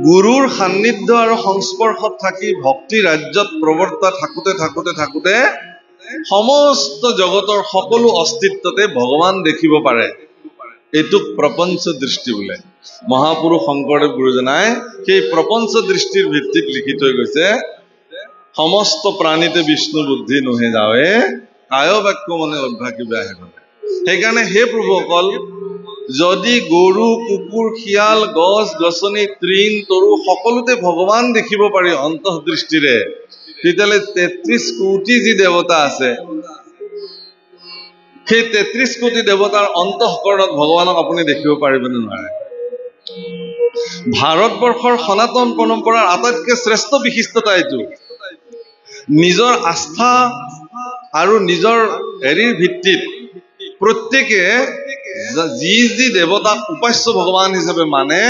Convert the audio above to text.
গুৰুৰ সান্নিধ্য আৰু সংস্পৰ্শত থাকি ভক্তি ৰাজ্যত প্ৰৱৰ্তা থাকোতে সমস্ত জগতৰ সকলো অস্তিত্বতে ভগৱান দেখিব পাৰে। এইটোক প্ৰপঞ্চ দৃষ্টি বোলে। মহাপুৰুষ শংকৰদেৱ গুৰুজনাই সেই প্ৰপঞ্চ দৃষ্টিৰ ভিত্তিত লিখি থৈ গৈছে, সমস্ত প্ৰাণীতে বিষ্ণু বুদ্ধি নোহে যাৱে, কায় বাক্য মনে অভ্যাসী বেয়া হয়। সেইকাৰণে হে প্ৰভুসকল, যদি গৰু, কুকুৰ, শিয়াল, গছ গছনি, তৃণ, তৰু সকলোতে ভগৱান দেখিব পাৰি অন্তঃদৃষ্টিৰে, তেতিয়াহ'লে ৩৩ কোটি যি দেৱতা আছে, সেই ৩৩ কোটি দেৱতাৰ অন্তঃকৰণত ভগৱানক আপুনি দেখিব পাৰিবনে নোৱাৰে? ভাৰতবৰ্ষৰ সনাতন পৰম্পৰাৰ আটাইতকৈ শ্ৰেষ্ঠ বিশিষ্টতা এইটো, নিজৰ আস্থা আৰু নিজৰ হেৰিৰ ভিত্তিত প্ৰত্যেকে যি যি দেৱতাক উপাস্য ভগৱান হিচাপে মানে